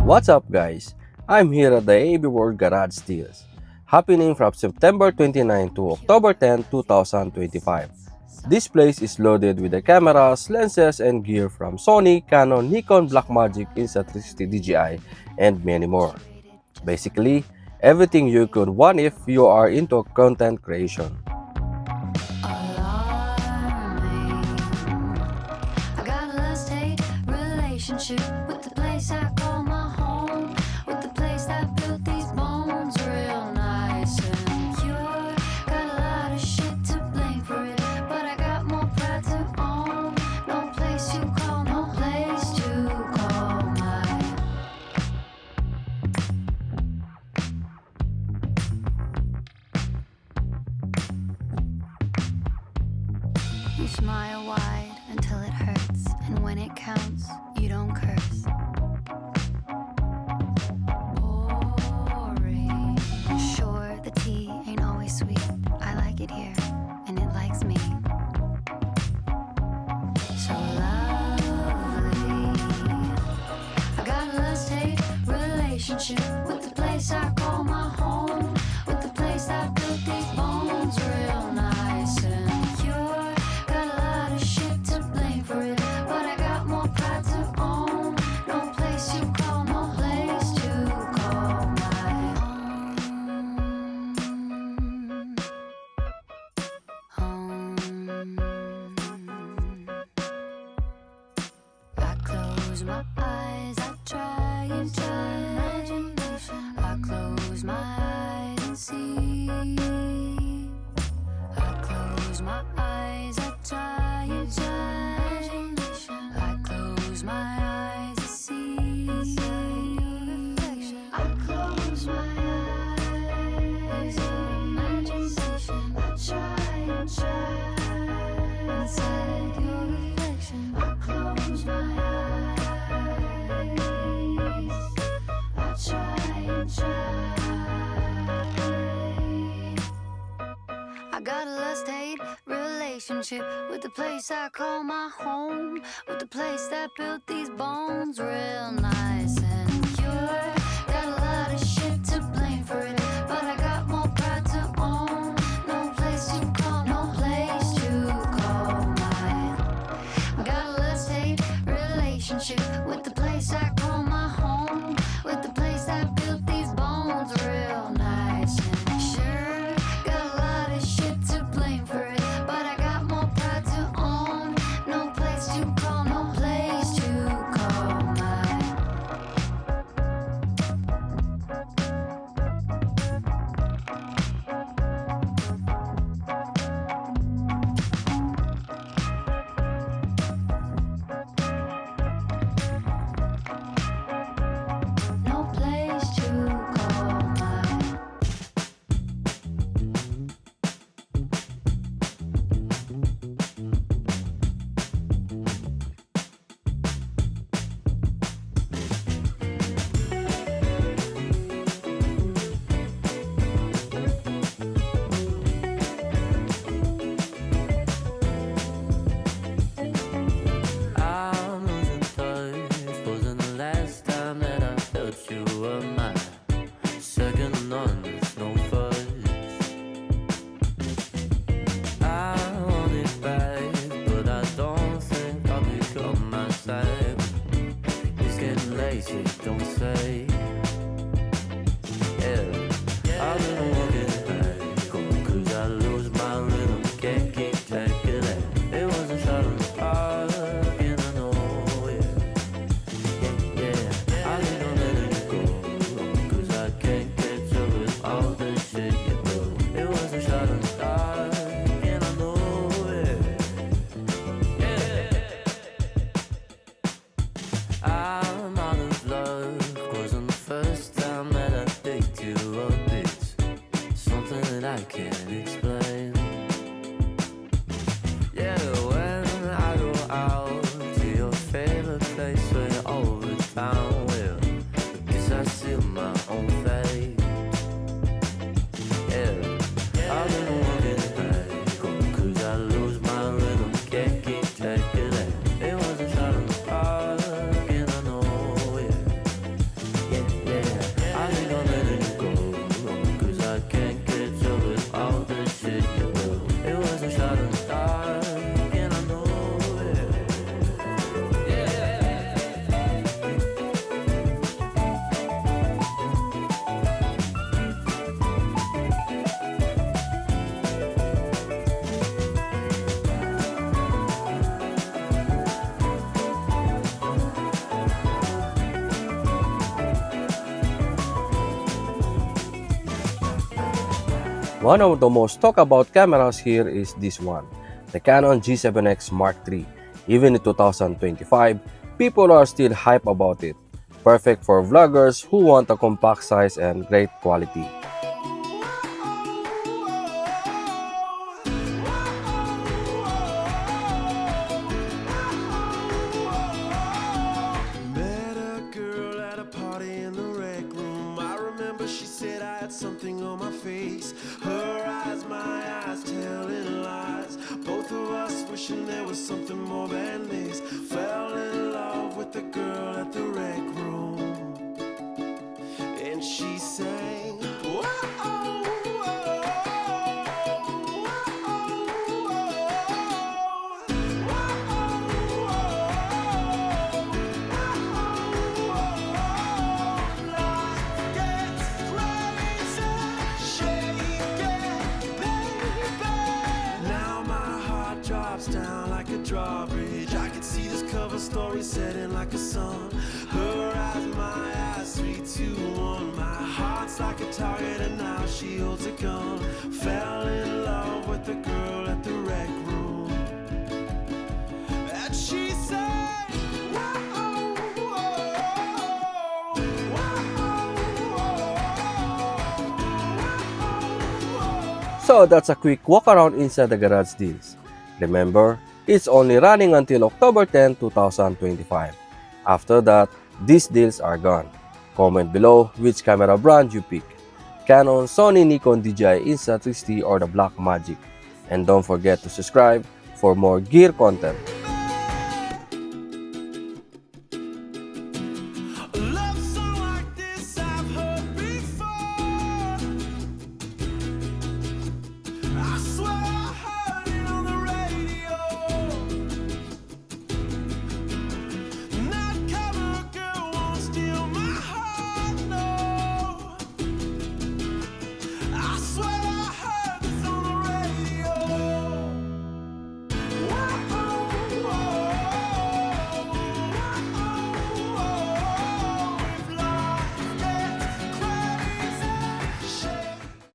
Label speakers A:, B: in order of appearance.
A: What's up guys? I'm here at the AABWorld Garage Deals, happening from September 29 to October 10, 2025. This place is loaded with the cameras, lenses, and gear from Sony, Canon, Nikon, Blackmagic, Insta360 DJI, and many more. Basically, everything you could want if you are into content creation.
B: Relationship with the place I call my home, with the place that built these bones real nice and pure. Got a lot of shit to blame for it, but I got more pride to own. No place to call, no place to call mine. You smile wide until it hurts, and when it counts, you don't curse. Boring. Sure, the tea ain't always sweet. I like it here, and it likes me. So lovely. I got a lust-hate relationship with the place I call my home, with the place that built these bones real nice and pure. Got a lot of shit to blame for it, but I got more pride to own. No place to call, no place to call my home. I close my eyes, I try and try. I close my eyes and see. I close my eyes, I try and try. I close my eyes to see. I close my eyes, imagination. I try and try. Inside your reflection, I close my eyes. I try and try. I got a lust-hate relationship with the place I call my home, with the place that built these bones real nice and pure. Got a lot of shit to blame for it, but I got more pride to own. No place to call, no place to call mine. Got a lust-hate relationship with the place I call my home, with the place that built these bones real nice and sure. Got a lot of shit to blame for it, but I got more pride to own. No place to call, no place to call mine.
A: One of the most talked about cameras here is this one, the Canon G7X Mark III. Even in 2025, people are still hype about it. Perfect for vloggers who want a compact size and great quality.
C: Met a girl at a party in the rec room. I remember she said I had something on my face. Her eyes, my eyes, telling lies. Both of us wishing there was something more than this. Fell in love with the girl at the rec room, and she sang, "Whoa, drops down like a drawbridge. I could see this cover story setting like a sun. Her eyes, my eyes, 3, 2, 1. My heart's like a target and now she holds a gun. Fell in love with the girl at the rec room, and she said, "Whoa,
A: So that's a quick walk around inside the garage deals. Remember, it's only running until October 10, 2025. After that, these deals are gone. Comment below which camera brand you pick: Canon, Sony, Nikon, DJI, Insta360 or the Blackmagic. And don't forget to subscribe for more gear content.